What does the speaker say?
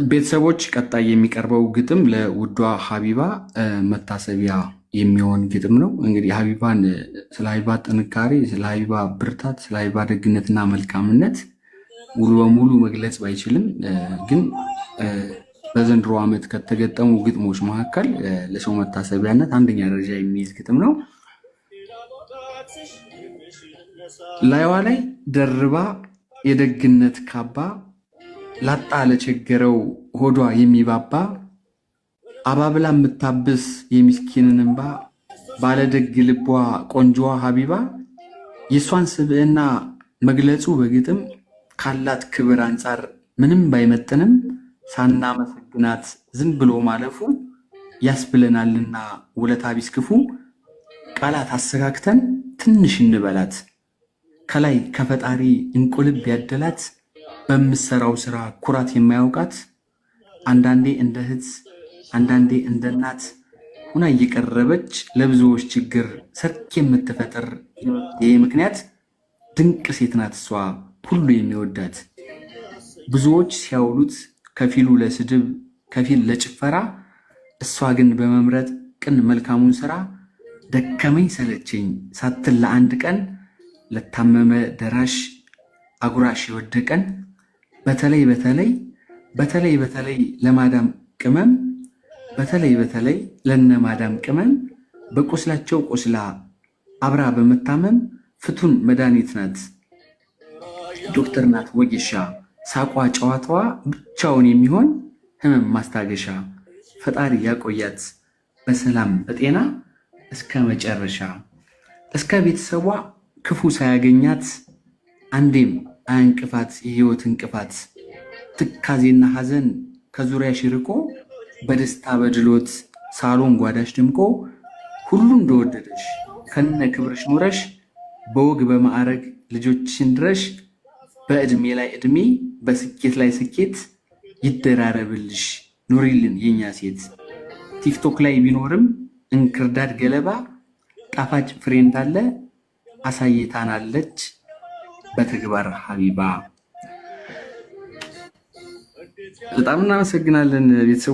ቤተሰቦች ቀጣይ የሚቀርበው ግጥም ለውዷ ሀቢባ መታሰቢያ የሚሆን ግጥም ነው። እንግዲህ ሀቢባን ስለ ሀቢባ ጥንካሬ፣ ስለ ሀቢባ ብርታት፣ ስለ ሀቢባ ደግነትና መልካምነት ሙሉ በሙሉ መግለጽ ባይችልም ግን በዘንድሮ ዓመት ከተገጠሙ ግጥሞች መካከል ለሰው መታሰቢያነት አንደኛ ደረጃ የሚይዝ ግጥም ነው። ላይዋ ላይ ደርባ የደግነት ካባ ላጣ ለቸገረው ሆዷ የሚባባ አባብላ የምታብስ የሚስኪንን እንባ ባለደግ ልቧ ቆንጆዋ ሀቢባ የሷን ስብዕና መግለጹ በግጥም ካላት ክብር አንጻር ምንም ባይመጥንም ሳናመሰግናት ዝም ብሎ ማለፉ ያስብለናልና ውለታ ቢስ ክፉ ቃላት አሰካክተን ትንሽ እንበላት ከላይ ከፈጣሪ እንቁልብ ያደላት በምሰራው ስራ ኩራት የማያውቃት አንዳንዴ እንደ እህት አንዳንዴ እንደ እናት ሁና እየቀረበች ለብዙዎች ችግር ሰርክ የምትፈጥር ይሄ ምክንያት ድንቅ ሴት ናት እሷ ሁሉ የሚወዳት ብዙዎች ሲያውሉት ከፊሉ ለስድብ ከፊል ለጭፈራ እሷ ግን በመምረጥ ቅን መልካሙን ስራ ደከመኝ ሰለቸኝ ሳትል ለአንድ ቀን ለታመመ ደራሽ አጉራሽ የወደቀን በተለይ ለማዳም ቅመም በተለይ ለነ ማዳም ቅመም በቁስላቸው ቆስላ አብራ በመታመም ፍቱን መድኃኒት ናት ዶክተር ናት ወጌሻ ሳቋ ጨዋታዋ ብቻውን የሚሆን ህመም ማስታገሻ ፈጣሪ ያቆያት በሰላም በጤና እስከ መጨረሻ እስከ ቤተሰቧ ክፉ ሳያገኛት አንዴም አንቅፋት የህይወት እንቅፋት ትካዜና ሐዘን ከዙሪያሽ ርቆ በደስታ በድሎት ሳሎን ጓዳሽ ደምቆ ሁሉ እንደወደደሽ ከነ ክብርሽ ኖረሽ በወግ በማዕረግ ልጆችሽን ድረሽ በእድሜ ላይ እድሜ በስኬት ላይ ስኬት ይደራረብልሽ ኑሪልን የኛ ሴት ቲክቶክ ላይ ቢኖርም እንክርዳድ ገለባ ጣፋጭ ፍሬ እንዳለ አሳይታናለች በተግባር ሀቢባ። በጣም እናመሰግናለን ቤተሰቦች።